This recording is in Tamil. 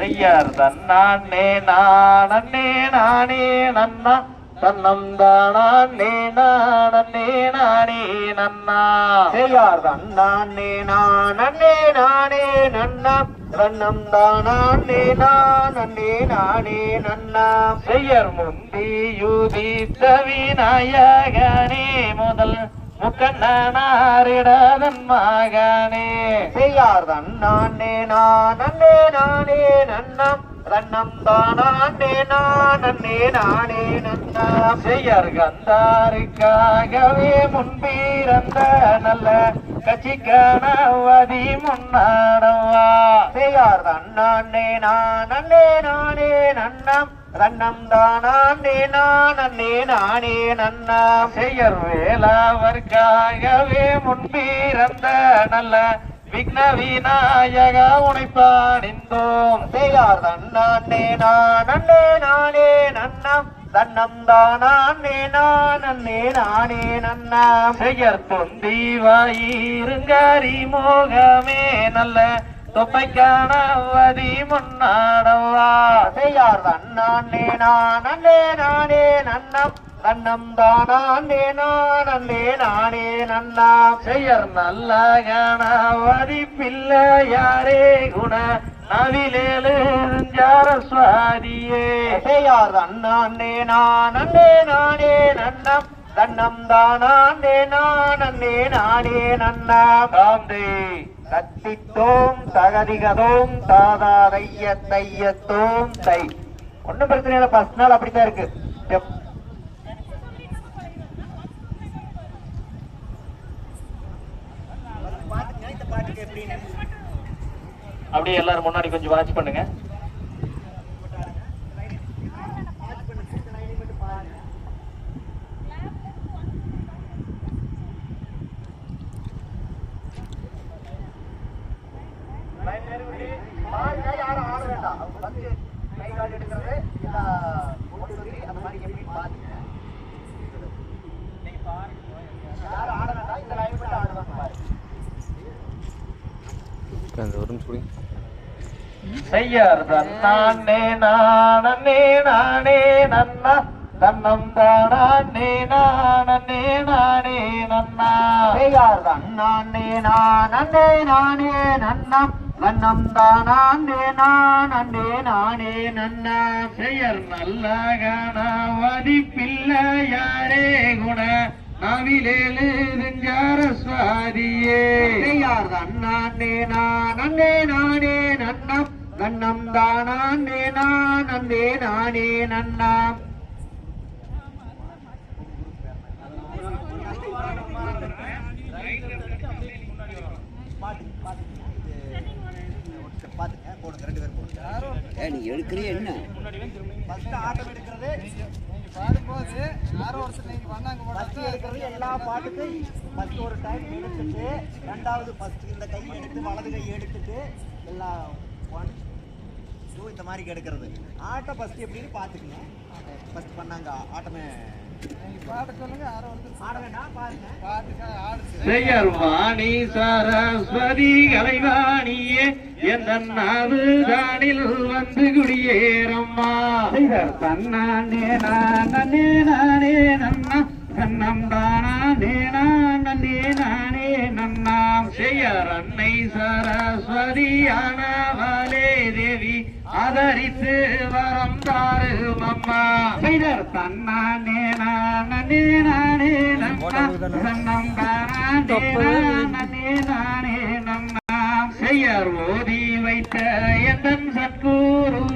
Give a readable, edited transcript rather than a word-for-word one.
செய்யார் தன்னானே நானே நானே நன்னா தன்னம் தானே நானே நானே நன்னா செய்யார் தன்னானே நானே நானே நன்னா தன்னம் தானே நானே நானே நன்னா செய்யர் முந்தியுதித்த விநாயகனே முதல் முக்கண்ணனாரிடதன் மகனே செய்யார் தன்னானே நானே நானே நன்னா தன்னம் தானே நானே நானே நன்னா செய்யர் கந்தாருக்காகவே முன்பிறந்த நல்ல கட்சிக்கணவதி முன்னாடவா செய்யார் தன்னானே நானே நானே நன்னம் தன்னம் தானே நானே நானே நன்னா செய்யர் வேளாவர்க்காகவே முன்பிறந்த நல்ல விக்ன விநாயக உனைப்பாடிந்தோம் செய்யார் தன்னானே நானே நானே நன்னம் தன்னம் தானே நானே நானே நன்னா செய்யர் தொந்தி வாயிருங்கரி மோகமே நல்ல தொப்பைக்கானவதி முன்னாடவா செய்யார் தன்னானே நானே நானே நன்னம் தன்னம் தானே நானே நானே நன்னா செய்யர் நல்ல கணவதி பிள்ளையாரே குண நவிலேலுஞ்சார சுவாதியே செய்யார் தன்னானே நானே நானே நன்னம் தன்னம் தானே நானே நானே நன்னா காந்தே கத்தித்தோம் தகதிகதோம் தாதா தைய தையத்தோம் தை ஒன்னும் பிரச்சனை இல்லை. ஃபர்ஸ்ட் நாள் அப்படித்தான் இருக்கு. அப்படியே எல்லாரும் முன்னாடி கொஞ்சம் வாட்ச் பண்ணுங்க. செய்யார் தன்னானே நானே நானே நன்னா தன்னம் தானே நானே நானே நன்னா செய்யார் தன்னானே நானே நானே நன்னம் தன்னம் தானே நானே நானே நன்னா செய்யர் நல்ல கணவதி பிள்ளையாரே குண நவிலேலுஞ்சார சுவாதியே செய்யார் தன்னானே நானே நானே நன்னம் தன்னம் தானே நானே நானே நன்னா நீ எடுக்கிறீ என்ன ஆட்டம் எடுக்கிறது பாடும்போது 6 வருஷத்துல எடுக்கிறது எல்லா பாட்டுக்கும் ஃபர்ஸ்ட் ஒரு டைம் எடுத்துட்டு ரெண்டாவது ஃபர்ஸ்ட் இந்த கை எடுத்து வலது கை எடுத்துட்டு எல்லாம் 1 2 இந்த மாதிரி எடுக்கிறது. ஆட்டம் ஃபர்ஸ்ட் எப்படின்னு பார்த்துக்கங்க. ஃபர்ஸ்ட் பண்ணாங்க ஆட்டமே பாட சொல்லுங்க. 6 வருஷம் ஆட வேண்டாம், பாருங்க பாட்டுக்கு ஆடு. செய்யர் வாணி சரஸ்வதி கலைவாணியே எந்த நாவுதானில் வந்து குடியேறம்மா செய்யார் தன்னானே நானே நானே நன்னா தன்னம் தானே நானே நானே நன்னா செய்யர் அன்னை சரஸ்வதியானவளே தேவி ஆதரித்து வரம் தாரும் அம்மா செய்தார் தன்னானே நானே நானே நன்னா தன்னம் தானே நானே நானே நன்னா செய்யர் ஓதி வைத்த